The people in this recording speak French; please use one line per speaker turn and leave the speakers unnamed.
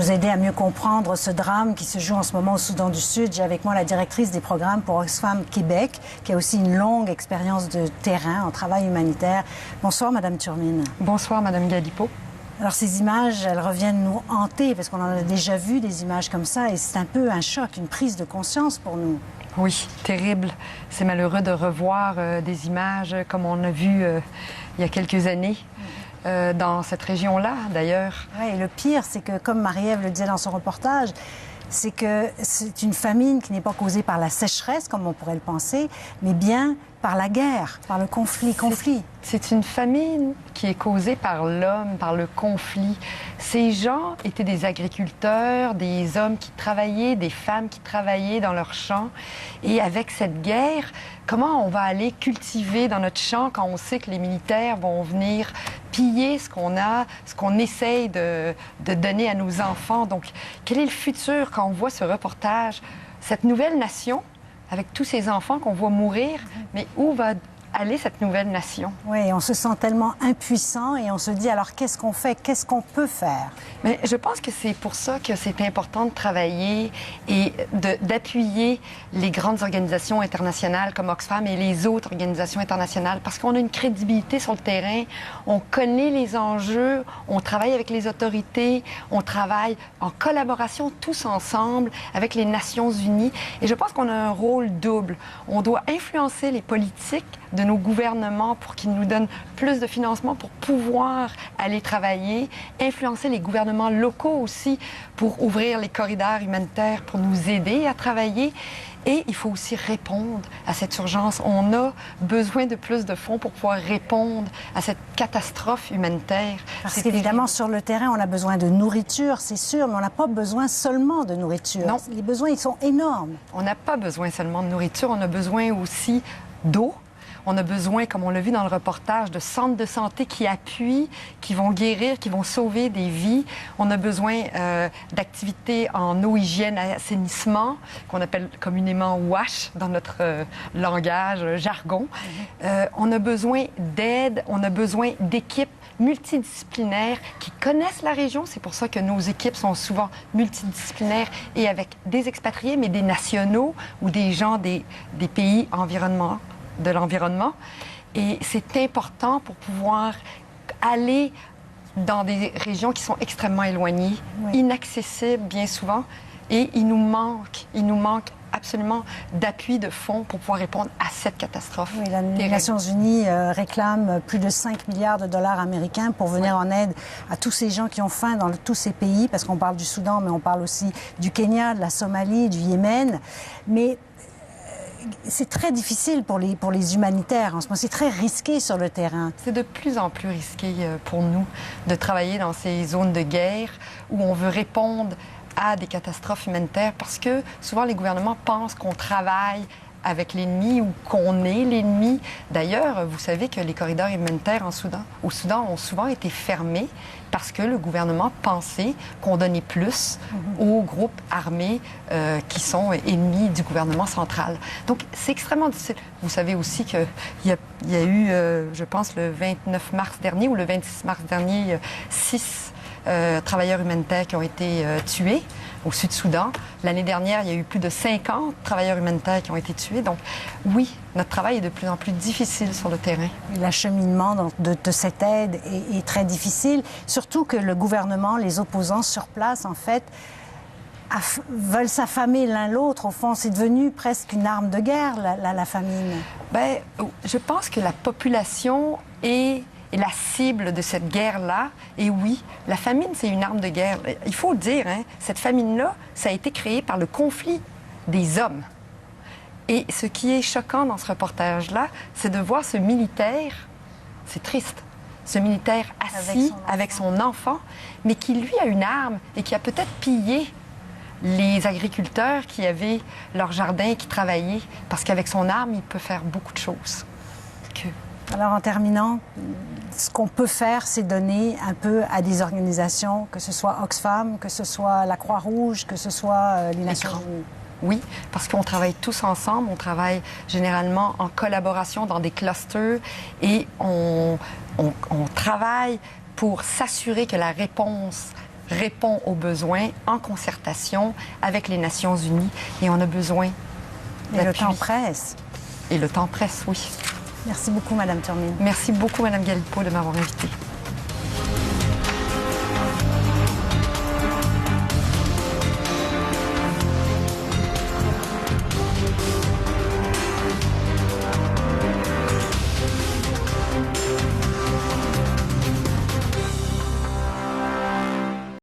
nous aider à mieux comprendre ce drame qui se joue en ce moment au Soudan du Sud, j'ai avec moi la directrice des programmes pour Oxfam Québec, qui a aussi une longue expérience de terrain en travail humanitaire. Bonsoir, Madame Turmine.
Bonsoir, Madame Galipeau.
Alors, ces images, elles reviennent nous hanter, parce qu'on en a déjà vu des images comme ça, et c'est un peu un choc, une prise de conscience pour nous.
Oui, terrible. C'est malheureux de revoir des images comme on a vu il y a quelques années. Dans cette région-là, d'ailleurs.
Oui, et le pire, c'est que, comme Marie-Ève le disait dans son reportage, c'est que c'est une famine qui n'est pas causée par la sécheresse, comme on pourrait le penser, mais bien par la guerre, par le conflit.
C'est une famine qui est causée par l'homme, par le conflit. Ces gens étaient des agriculteurs, des hommes qui travaillaient, des femmes qui travaillaient dans leurs champs. Et avec cette guerre, comment on va aller cultiver dans notre champ quand on sait que les militaires vont venir piller ce qu'on a, ce qu'on essaye de donner à nos enfants? Donc, quel est le futur quand on voit ce reportage? Cette nouvelle nation, avec tous ces enfants qu'on voit mourir, mais où va aller cette nouvelle nation?
Oui, on se sent tellement impuissant et on se dit alors qu'est-ce qu'on fait, qu'est-ce qu'on peut faire?
Mais je pense que c'est pour ça que c'est important de travailler et d'appuyer les grandes organisations internationales comme Oxfam et les autres organisations internationales parce qu'on a une crédibilité sur le terrain, on connaît les enjeux, on travaille avec les autorités, on travaille en collaboration tous ensemble avec les Nations Unies et je pense qu'on a un rôle double. On doit influencer les politiques de nos gouvernements pour qu'ils nous donnent plus de financement pour pouvoir aller travailler, influencer les gouvernements locaux aussi pour ouvrir les corridors humanitaires pour nous aider à travailler. Et il faut aussi répondre à cette urgence. On a besoin de plus de fonds pour pouvoir répondre à cette catastrophe humanitaire.
Parce qu'évidemment, sur le terrain, on a besoin de nourriture, c'est sûr, mais on n'a pas besoin seulement de nourriture.
Non.
Les besoins, ils sont énormes.
On n'a pas besoin seulement de nourriture, on a besoin aussi d'eau. On a besoin, comme on l'a vu dans le reportage, de centres de santé qui appuient, qui vont guérir, qui vont sauver des vies. On a besoin d'activités en eau, hygiène, assainissement, qu'on appelle communément WASH dans notre langage, jargon. On a besoin d'aide, on a besoin d'équipes multidisciplinaires qui connaissent la région. C'est pour ça que nos équipes sont souvent multidisciplinaires et avec des expatriés, mais des nationaux ou des gens des pays de l'environnement. Et c'est important pour pouvoir aller dans des régions qui sont extrêmement éloignées, inaccessibles bien souvent. Et il nous manque absolument d'appui de fonds pour pouvoir répondre à cette catastrophe.
Oui, les Nations Unies réclament plus de 5 milliards de dollars américains pour venir en aide à tous ces gens qui ont faim dans tous ces pays, parce qu'on parle du Soudan, mais on parle aussi du Kenya, de la Somalie, du Yémen. Mais c'est très difficile pour les humanitaires en ce moment. C'est très risqué sur le terrain.
C'est de plus en plus risqué pour nous de travailler dans ces zones de guerre où on veut répondre à des catastrophes humanitaires parce que souvent les gouvernements pensent qu'on travaille avec l'ennemi ou qu'on est l'ennemi. D'ailleurs, vous savez que les corridors humanitaires au Soudan ont souvent été fermés parce que le gouvernement pensait qu'on donnait plus aux groupes armés qui sont ennemis du gouvernement central. Donc, c'est extrêmement difficile. Vous savez aussi qu'il y a eu, je pense, le 29 mars dernier ou le 26 mars dernier, 6 travailleurs humanitaires qui ont été tués au Sud-Soudan. L'année dernière, il y a eu plus de 50 travailleurs humanitaires qui ont été tués. Donc, oui, notre travail est de plus en plus difficile sur le terrain.
L'acheminement de cette aide est très difficile, surtout que le gouvernement, les opposants sur place, en fait, veulent s'affamer l'un l'autre. Au fond, c'est devenu presque une arme de guerre, la famine.
Bien, je pense que la population est la cible de cette guerre-là. Et oui, la famine, c'est une arme de guerre. Il faut le dire, hein, cette famine-là, ça a été créé par le conflit des hommes. Et ce qui est choquant dans ce reportage-là, c'est de voir ce militaire, c'est triste, ce militaire assis avec son enfant, mais qui, lui, a une arme et qui a peut-être pillé les agriculteurs qui avaient leur jardin et qui travaillaient, parce qu'avec son arme, il peut faire beaucoup de choses.
Alors, en terminant, ce qu'on peut faire, c'est donner un peu à des organisations, que ce soit Oxfam, que ce soit la Croix-Rouge, que ce soit les Nations Unies.
Oui, parce qu'on travaille tous ensemble, on travaille généralement en collaboration dans des clusters et on travaille pour s'assurer que la réponse répond aux besoins en concertation avec les Nations unies et on a besoin
Et le
d'appui.
temps presse.
Et le temps presse, oui.
Merci beaucoup, Madame Turmine.
Merci beaucoup, Madame Galipeau, de m'avoir invitée.